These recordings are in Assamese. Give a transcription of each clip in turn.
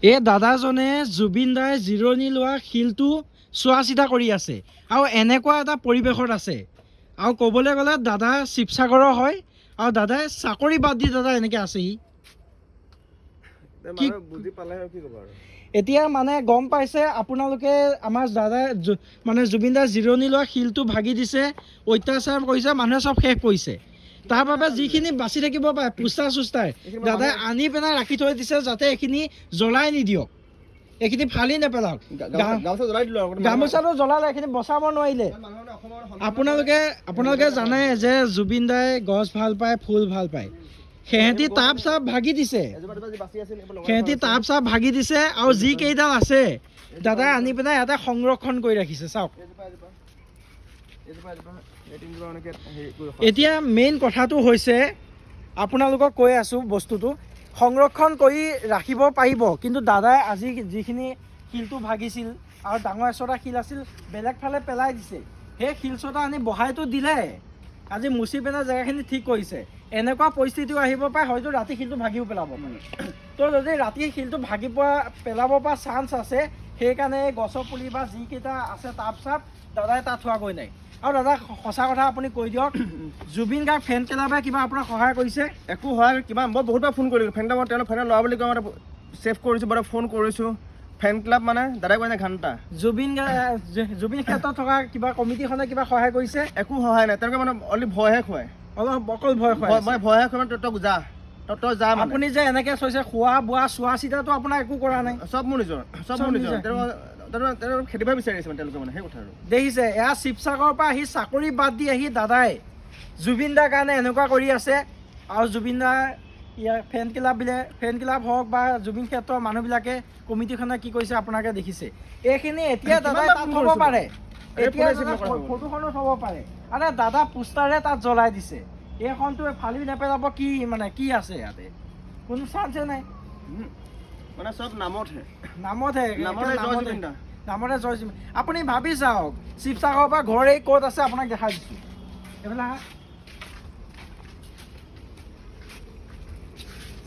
এই দাদাজনে জুবিন দাই জিৰণি লোৱা শিলটো চোৱা চিতা কৰি আছে আৰু এনেকুৱা এটা পৰিৱেশত আছে আৰু ক'বলৈ গ'লে দাদা শিৱসাগৰৰ হয় আৰু দাদাই চাকৰি বাদ দি দাদা এনেকৈ আছেহি এতিয়া মানে গম পাইছে আপোনালোকে আমাৰ দাদাই মানে জুবিন দাই জিৰণি লোৱা শিলটো ভাগি দিছে অত্যাচাৰ কৰিছে মানুহে চব শেষ কৰিছে তাৰ বাবে যিখিনি বাচি থাকিব পাৰে পুষ্টাৰ চুষ্টাৰ দাদাই আনি পেলাই ৰাখি থৈ দিছে যাতে এইখিনি জ্বলাই নিদিয়ক এইখিনি ফালি নেপেলাওক গামোচাটো জ্বলালে এইখিনি বচাব নোৱাৰিলে আপোনালোকে জানে যে জুবিন দাই গছ ভাল পায় ফুল ভাল পায় সেহেঁতি টাব চাপ ভাগি দিছে আৰু যিকেইডাল আছে দাদাই আনি পেলাই ইয়াতে সংৰক্ষণ কৰি ৰাখিছে চাওক এতিয়া মেইন কথাটো হৈছে আপোনালোকক কৈ আছোঁ বস্তুটো সংৰক্ষণ কৰি ৰাখিব পাৰিব কিন্তু দাদাই আজি যিখিনি শিলটো ভাগিছিল আৰু ডাঙৰ এচটা শিল আছিল বেলেগ ফালে পেলাই দিছে সেই শিলচটা আনি বহাইতো দিলে আজি মুচি পেলাই জেগাখিনি ঠিক কৰিছে এনেকুৱা পৰিস্থিতিও আহিব পাৰে হয়তো ৰাতি শিলটো ভাগিও পেলাব মানে তো যদি ৰাতি শিলটো ভাগি পেলাব পৰা চান্স আছে সেইকাৰণে গছৰ পুলি বা যিকেইটা আছে টাব চাপ দাদাই তাত থোৱাগৈ নাই আৰু দাদা সঁচা কথা আপুনি কৈ দিয়ক জুবিন গাৰ্গ ফেন ক্লাবে কিবা আপোনাক সহায় কৰিছে একো সহায় কিবা মই বহুতবাৰ ফোন কৰিলোঁ ফেন ক্লাবত তেওঁলোক ফেনৰ ল'ৰা বুলি কয় মই ছেভ কৰিছোঁ বাৰু ফোন কৰিছোঁ ফেন ক্লাব মানে দাদাই কৈছে ঘণ্টা জুবিন ক্ষেত্ৰত থকা কিবা কমিটিখনে কিবা সহায় কৰিছে একো সহায় নাই তেওঁলোকে মানে অলপ ভয়হে খুৱায় অলপ অকল ভয় মানে ভয়হে খুৱাই মানে তই যা তই যা আপুনি যে এনেকৈ থৈছে খোৱা বোৱা চোৱা চিতাটো আপোনাৰ একো কৰা নাই চব মোৰ নিজৰ খেতিব বিচাৰিছে মানে তেওঁলোকে মানে সেই কথা আৰু দেখিছে এয়া শিৱসাগৰৰ পৰা আহি চাকৰি বাদ দি আহি দাদাই জুবিন দাৰ কাৰণে এনেকুৱা কৰি আছে আৰু জুবিন দাৰ ইয়াৰ ফেন ক্লাব হওক বা জুবিন ক্ষেত্ৰৰ মানুহবিলাকে কমিটিখনে কি কৰিছে আপোনালোকে দেখিছে এইখিনি এতিয়া দাদাই তাত থ'ব পাৰে এতিয়া ফটোখনো থ'ব পাৰে আৰু দাদা পোষ্টাৰে তাত জ্বলাই দিছে এইখনটো ফালি নেপেলাব কি মানে কি আছে ইয়াতে কোনো চান্সে নাই মানে চব নামতহে জয় জুবিন আপুনি ভাবি চাওক শিৱসাগৰৰ পৰা ঘৰ এই ক'ত আছে আপোনাক দেখাই দিছোঁ এইবিলাক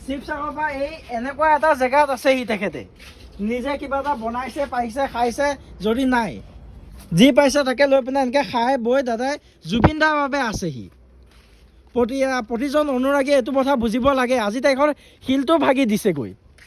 শিৱসাগৰৰ পৰা এই এনেকুৱা এটা জেগাত আছেহি তেখেতে নিজে কিবা এটা বনাইছে পাৰিছে খাইছে যদি নাই যি পাইছে তাকে লৈ পিনে এনেকৈ খাই বৈ দাদাই জুবিন দাৰ বাবে আছেহি প্ৰতিজন অনুৰাগীয়ে এইটো কথা বুজিব লাগে আজি তাইখন শিলটো ভাগি দিছেগৈ